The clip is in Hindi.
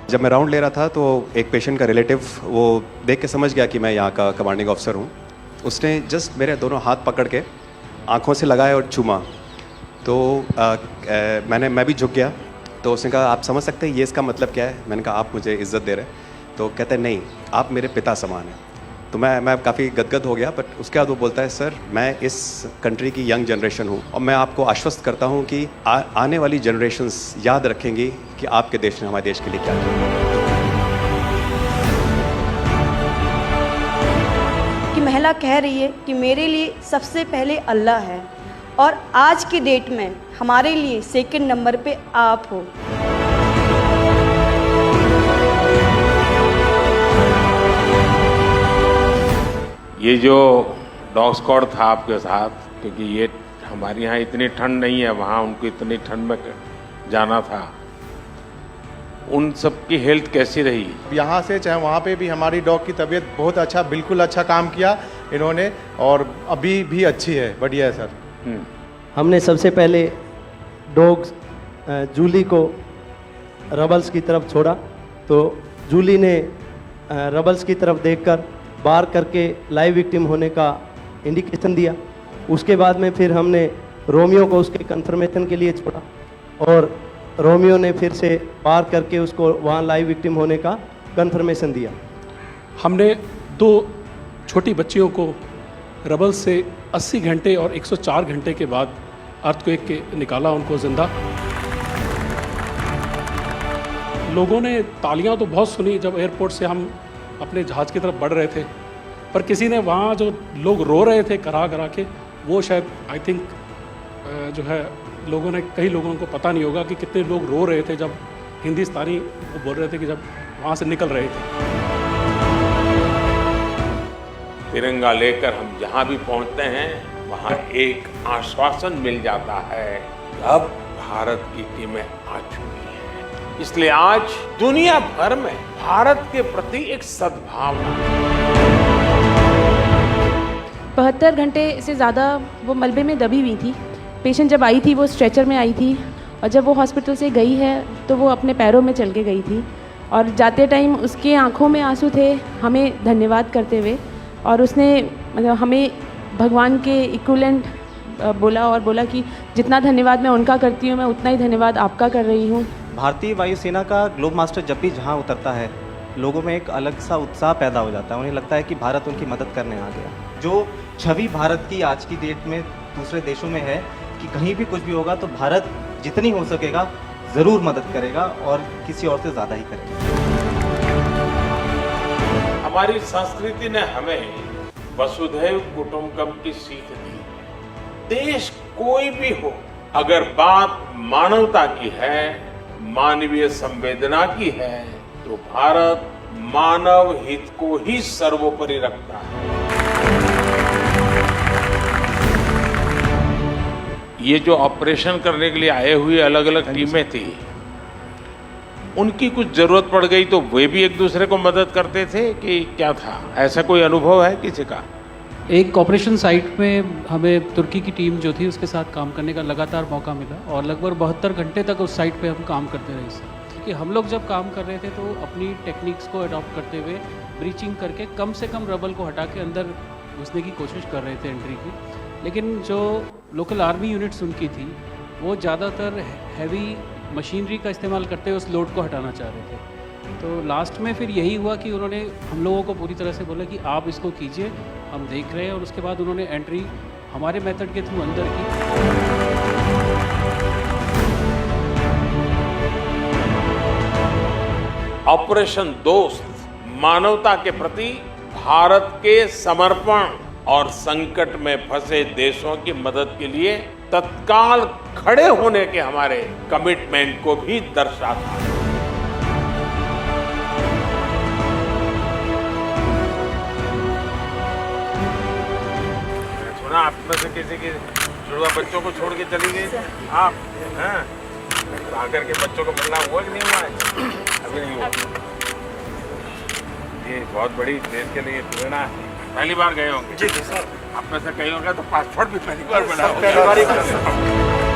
जब मैं राउंड ले रहा था तो एक पेशेंट का रिलेटिव वो देख के समझ गया कि मैं यहाँ का कमांडिंग ऑफिसर हूँ। उसने जस्ट मेरे दोनों हाथ पकड़ के आंखों से लगाए और चूमा। तो मैं भी झुक गया। तो उसने कहा आप समझ सकते हैं ये इसका मतलब क्या है? मैंने कहा आप मुझे इज़्ज़त दे रहे हैं। तो कहते हैं नहीं, आप मेरे पिता समान हैं। तो मैं काफ़ी गदगद हो गया। बट उसके बाद वो बोलता है सर मैं इस कंट्री की यंग जनरेशन हूँ और मैं आपको आश्वस्त करता हूँ कि आने वाली जनरेशन्स याद रखेंगी कि आपके देश ने हमारे देश के लिए क्या किया। कि महिला कह रही है कि मेरे लिए सबसे पहले अल्लाह है और आज की डेट में हमारे लिए सेकंड नंबर पे आप हो। ये जो डॉग स्क्वाड था आपके साथ, क्योंकि ये हमारे यहाँ इतनी ठंड नहीं है, वहाँ उनको इतनी ठंड में जाना था, उन सब की हेल्थ कैसी रही? यहाँ से चाहे वहाँ पे भी हमारी डॉग की तबीयत बहुत अच्छा, बिल्कुल अच्छा काम किया इन्होंने और अभी भी अच्छी है, बढ़िया है सर। हमने सबसे पहले डॉग जूली को रबल्स की तरफ छोड़ा तो जूली ने रबल्स की तरफ देखकर बार करके लाइव विक्टिम होने का इंडिकेशन दिया। उसके बाद में फिर हमने रोमियो को उसके कंफर्मेशन के लिए छोड़ा और रोमियो ने फिर से बार करके उसको वहाँ लाइव विक्टिम होने का कंफर्मेशन दिया। हमने 2 छोटी बच्चियों को रबल से 80 घंटे और 104 घंटे के बाद अर्थक्वेक के निकाला उनको जिंदा। लोगों ने तालियां तो बहुत सुनी जब एयरपोर्ट से हम अपने जहाज़ की तरफ बढ़ रहे थे, पर किसी ने वहाँ जो लोग रो रहे थे करा करा के, वो शायद आई थिंक जो है लोगों ने, कई लोगों को पता नहीं होगा कि कितने लोग रो रहे थे जब हिंदुस्तानी वो बोल रहे थे कि जब वहाँ से निकल रहे थे। तिरंगा लेकर हम जहाँ भी पहुँचते हैं वहाँ एक आश्वासन मिल जाता है, अब भारत की टीमें आ चुकी हैं। इसलिए आज दुनिया भर में भारत के प्रति एक सद्भावना। 72 घंटे से ज़्यादा वो मलबे में दबी हुई थी। पेशेंट जब आई थी वो स्ट्रेचर में आई थी और जब वो हॉस्पिटल से गई है तो वो अपने पैरों में चल के गई थी और जाते टाइम उसके आंखों में आंसू थे हमें धन्यवाद करते हुए, और उसने मतलब हमें भगवान के इक्विवेलेंट बोला कि जितना धन्यवाद मैं उनका करती हूँ मैं उतना ही धन्यवाद आपका कर रही हूँ। भारतीय वायुसेना का ग्लोब मास्टर जब भी जहाँ उतरता है लोगों में एक अलग सा उत्साह पैदा हो जाता है। उन्हें लगता है कि भारत उनकी मदद करने आ गया। जो छवि भारत की आज की डेट में दूसरे देशों में है कि कहीं भी कुछ भी होगा तो भारत जितनी हो सकेगा ज़रूर मदद करेगा और किसी और से ज़्यादा ही करेगा। हमारी संस्कृति ने हमें वसुधैव कुटुंबकम की सीख दी। देश कोई भी हो, अगर बात मानवता की है, मानवीय संवेदना की है, तो भारत मानव हित को ही सर्वोपरि रखता है। ये जो ऑपरेशन करने के लिए आए हुए अलग अलग टीमें थी, उनकी कुछ जरूरत पड़ गई तो वे भी एक दूसरे को मदद करते थे कि क्या था? ऐसा कोई अनुभव है किसी का? एक ऑपरेशन साइट में हमें तुर्की की टीम जो थी उसके साथ काम करने का लगातार मौका मिला और लगभग 72 घंटे तक उस साइट पे हम काम करते रहे सर। कि हम लोग जब काम कर रहे थे तो अपनी टेक्निक्स को अडॉप्ट करते हुए ब्रीचिंग करके कम से कम रबल को हटा के अंदर घुसने की कोशिश कर रहे थे एंट्री की। लेकिन जो लोकल आर्मी यूनिट्स उनकी थी वो ज़्यादातर हैवी मशीनरी का इस्तेमाल करते हुए उस लोड को हटाना चाह रहे थे। तो लास्ट में फिर यही हुआ कि उन्होंने हम लोगों को पूरी तरह से बोला कि आप इसको कीजिए, हम देख रहे हैं, और उसके बाद उन्होंने एंट्री हमारे मेथड के थ्रू अंदर की। ऑपरेशन दोस्त मानवता के प्रति भारत के समर्पण और संकट में फंसे देशों की मदद के लिए तत्काल खड़े होने के हमारे कमिटमेंट को भी दर्शाता है। सुना आप में से किसी के जुड़वा बच्चों को छोड़ के चली गई आप? हैं? आकर के बच्चों को मिलना हुआ कि नहीं हुआ है? अभी नहीं हुआ। ये बहुत बड़ी देश के लिए प्रेरणा है। पहली बार गए होंगे? जी सर। आप में से कई होंगे तो पासपोर्ट भी पहली बार बना होगा।